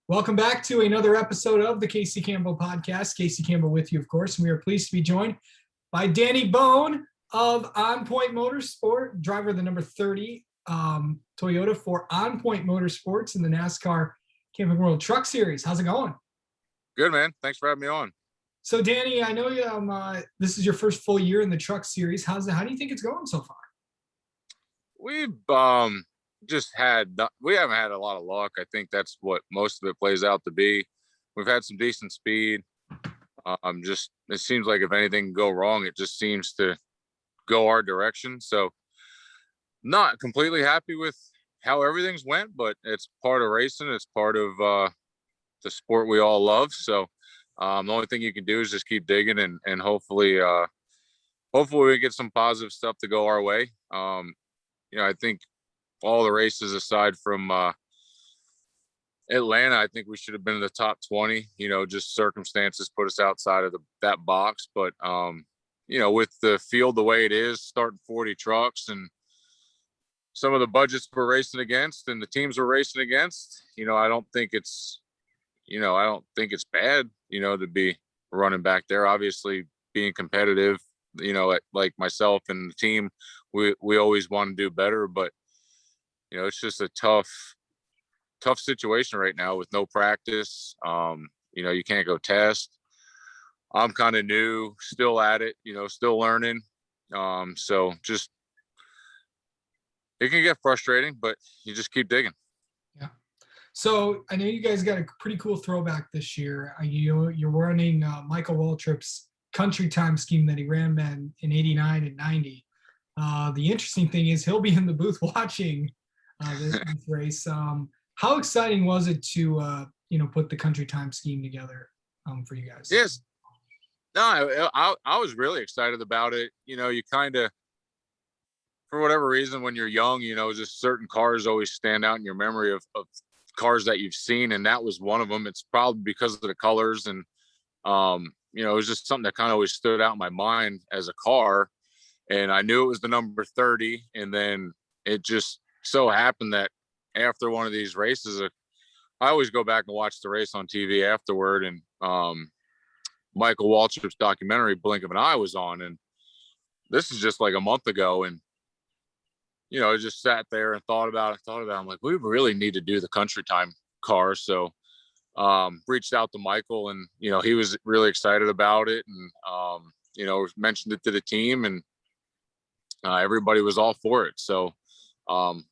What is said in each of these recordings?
Welcome back to another episode of the Casey Campbell podcast. Casey Campbell with you, of course. And we are pleased to be joined by Danny Bohn of On Point Motorsport, driver of the number 30 Toyota for On Point Motorsports in the NASCAR Camping World Truck Series. How's it going? Good, man. Thanks for having me on. So, Danny, I know this is your first full year in the Truck Series. How do you think it's going so far? We've we haven't had a lot of luck. I think that's what most of it plays out to be. We've had some decent speed. It seems like if anything can go wrong, it just seems to go our direction. So not completely happy with how everything's went, but it's part of racing. It's part of the sport we all love. So the only thing you can do is just keep digging and hopefully we get some positive stuff to go our way. I think all the races aside from Atlanta, I think we should have been in the top 20. Just circumstances put us outside of that box. But with the field the way it is, starting 40 trucks and some of the budgets we're racing against and the teams we're racing against, I don't think it's bad, to be running back there. Obviously, being competitive, like myself and the team, we always want to do better, but it's just a tough situation right now with no practice. You can't go test. I'm kind of new, still at it, still learning. So just, it can get frustrating, but you just keep digging. Yeah. So I know you guys got a pretty cool throwback this year. You're running Michael Waltrip's country time scheme that he ran in 89 and 90. The interesting thing is he'll be in the booth watching this race. How exciting was it to put the country time scheme together for you guys? Yes. No, I was really excited about it. You kind of, for whatever reason, when you're young, just certain cars always stand out in your memory of cars that you've seen, and that was one of them. It's probably because of the colors, and it was just something that kind of always stood out in my mind as a car. And I knew it was the number 30, and then it just so happened that after one of these races, I always go back and watch the race on TV afterward, and Michael Waltrip's documentary Blink of an Eye was on, and this is just like a month ago, and I just sat there and thought about it. I'm like, we really need to do the country time car. So reached out to Michael, and he was really excited about it, and mentioned it to the team, and everybody was all for it. So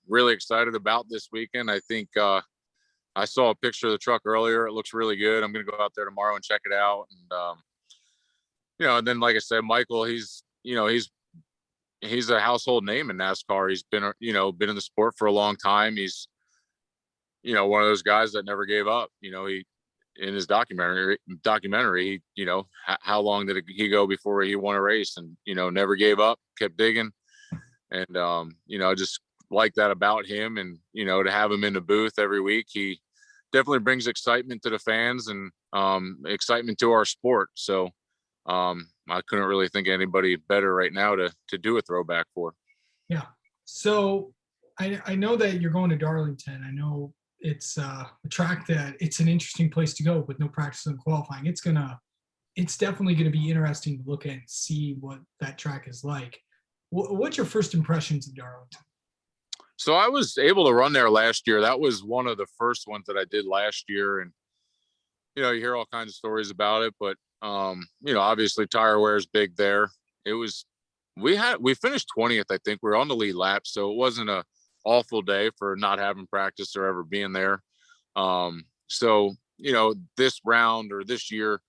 really excited about this weekend. I think I saw a picture of the truck earlier. It looks really good. I'm going to go out there tomorrow and check it out. And, and then, like I said, Michael, he's a household name in NASCAR. He's been in the sport for a long time. He's, one of those guys that never gave up. He, in his documentary, how long did he go before he won a race, and, never gave up, kept digging. And, I just like that about him, and, to have him in the booth every week, he definitely brings excitement to the fans and excitement to our sport. So I couldn't really think of anybody better right now to do a throwback for. Yeah. So I know that you're going to Darlington. I know it's a track that it's an interesting place to go with no practice and qualifying. It's definitely going to be interesting to look at and see what that track is like. What's your first impressions of Darlington? So I was able to run there last year. That was one of the first ones that I did last year. And, you hear all kinds of stories about it, but, obviously tire wear is big there. We finished 20th. I think we were on the lead lap. So it wasn't a awful day for not having practice or ever being there. So, this round or this year,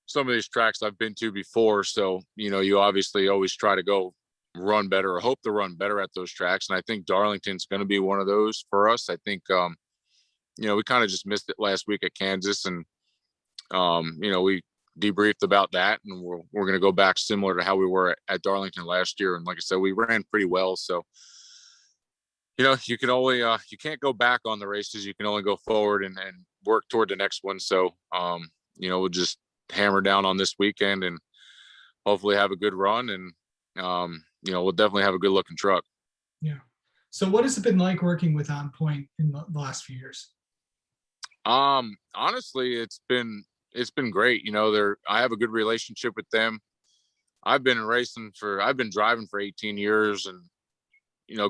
some of these tracks I've been to before. So, you obviously always try to go run better or hope to run better at those tracks. And I think Darlington's going to be one of those for us. I think, we kind of just missed it last week at Kansas, and, we debriefed about that, and we're going to go back similar to how we were at Darlington last year. And like I said, we ran pretty well. So, you can only, you can't go back on the races. You can only go forward and work toward the next one. So, we'll just hammer down on this weekend and hopefully have a good run. And, we'll definitely have a good looking truck. Yeah. So what has it been like working with On Point in the last few years? Honestly, it's been great. I have a good relationship with them. I've been driving for 18 years, and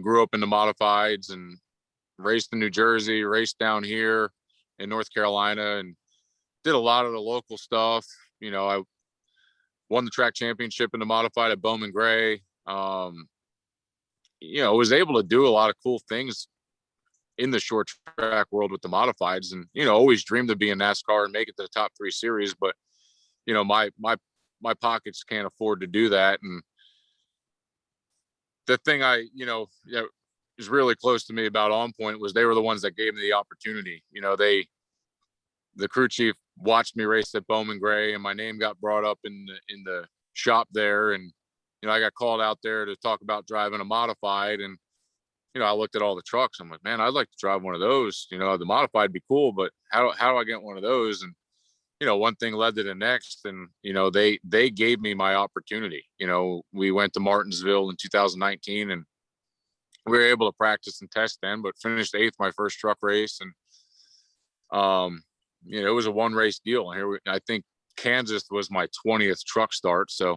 grew up in the modifieds and raced in New Jersey, raced down here in North Carolina, and did a lot of the local stuff. I won the track championship in the modified at Bowman Gray. Was able to do a lot of cool things in the short track world with the modifieds, and always dreamed of being NASCAR and make it to the top 3 series. But my pockets can't afford to do that. And the thing is really close to me about On Point was they were the ones that gave me the opportunity. The crew chief watched me race at Bowman Gray, and my name got brought up in the shop there. And I got called out there to talk about driving a modified. And I looked at all the trucks. I'm like, man, I'd like to drive one of those. The modified would be cool, but how do I get one of those? And one thing led to the next, and they gave me my opportunity. We went to Martinsville in 2019, and we were able to practice and test then, but finished 8th my first truck race. And it was a one race deal. And I think Kansas was my 20th truck start, so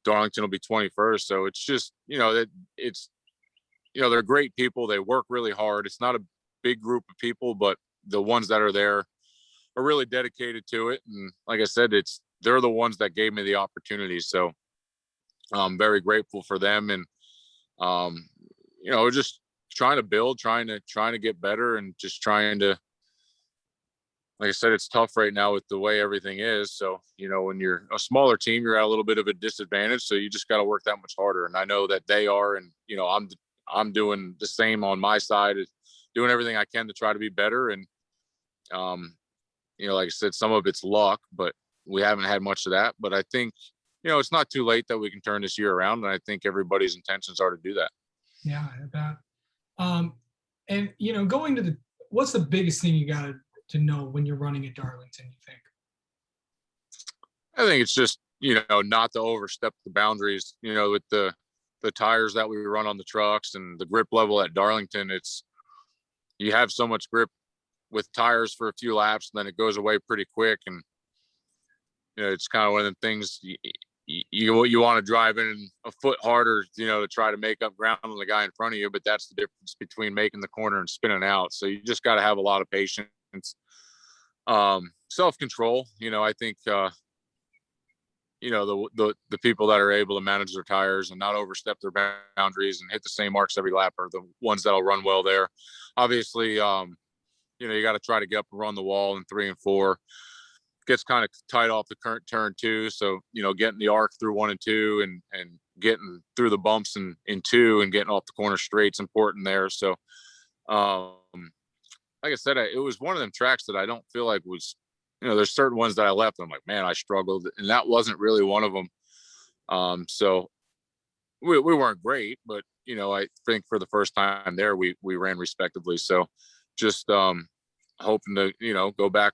Darlington will be 21st. So it's just that it's they're great people. They work really hard. It's not a big group of people, but the ones that are there are really dedicated to it. And like I said, they're the ones that gave me the opportunity. So I'm very grateful for them. And just trying to build, trying to get better, and just trying to, like I said, it's tough right now with the way everything is. So, when you're a smaller team, you're at a little bit of a disadvantage. So you just got to work that much harder. And I know that they are, and, I'm doing the same on my side, is doing everything I can to try to be better. And, like I said, some of it's luck, but we haven't had much of that. But I think, it's not too late that we can turn this year around. And I think everybody's intentions are to do that. Yeah, I bet. And going to what's the biggest thing you got to know when you're running at Darlington, you think? I think it's just, not to overstep the boundaries, with the tires that we run on the trucks and the grip level at Darlington. You have so much grip with tires for a few laps, and then it goes away pretty quick. And, it's kind of one of the things you want to drive in a foot harder, to try to make up ground on the guy in front of you. But that's the difference between making the corner and spinning out. So you just got to have a lot of patience, self-control. I think, the people that are able to manage their tires and not overstep their boundaries and hit the same marks every lap are the ones that'll run well there. Obviously, you got to try to get up and run the wall in 3 and 4. Gets kind of tight off the current turn 2. So, getting the arc through 1 and 2 and getting through the bumps in 2 and getting off the corner straight's important there. So, like I said, it was one of them tracks that I don't feel like was, there's certain ones that I left. I'm like, man, I struggled. And that wasn't really one of them. So we weren't great, but, I think for the first time there, we ran respectively. So just hoping to, go back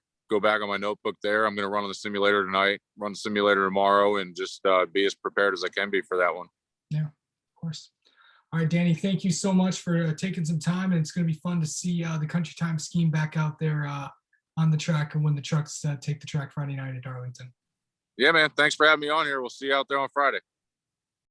on my notebook there. I'm going to run on the simulator tonight, run the simulator tomorrow, and just be as prepared as I can be for that one. Yeah, of course. All right, Danny, thank you so much for taking some time. And it's going to be fun to see the Country Time scheme back out there on the track, and when the trucks take the track Friday night at Darlington. Yeah, man. Thanks for having me on here. We'll see you out there on Friday.